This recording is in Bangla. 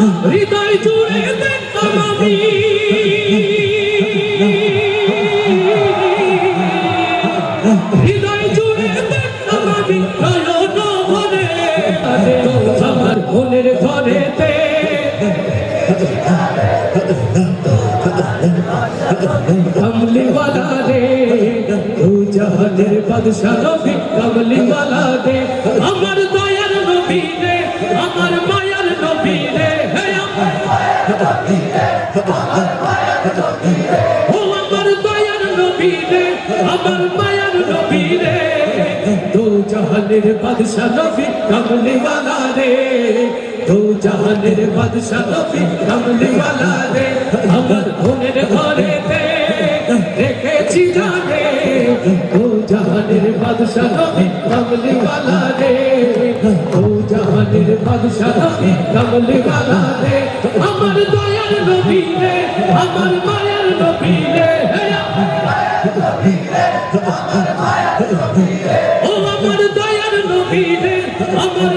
হৃদয় জুড়ে দেখতাম আমি হৃদয় জুড়ে দেখতাম আমি নয়ন ভরে আমার মনের ঘরেতে কমলিওয়ালা রে দু জাহানের বাদশা নবী কমলিওয়ালা রে আমার দয়ার নবী রে আমার মায়ার নবী রে ও আমার দয়ার নবী রে আমার মায়ার নবী রে দু জাহানের বাদশা নবী কমলিওয়ালা রে দু জাহানের বাদশা নবী কমলিওয়ালা রে আমার মনের ঘরেতে রেখেছি জানে দু জাহানের বাদশা নবী কমলিওয়ালা রে দু জাহানের বাদশা নবী কমলিওয়ালা রে আমার দয়ার নবী রে আমার মায়ার নবী রে ও আমার দয়ার নবী রে আমার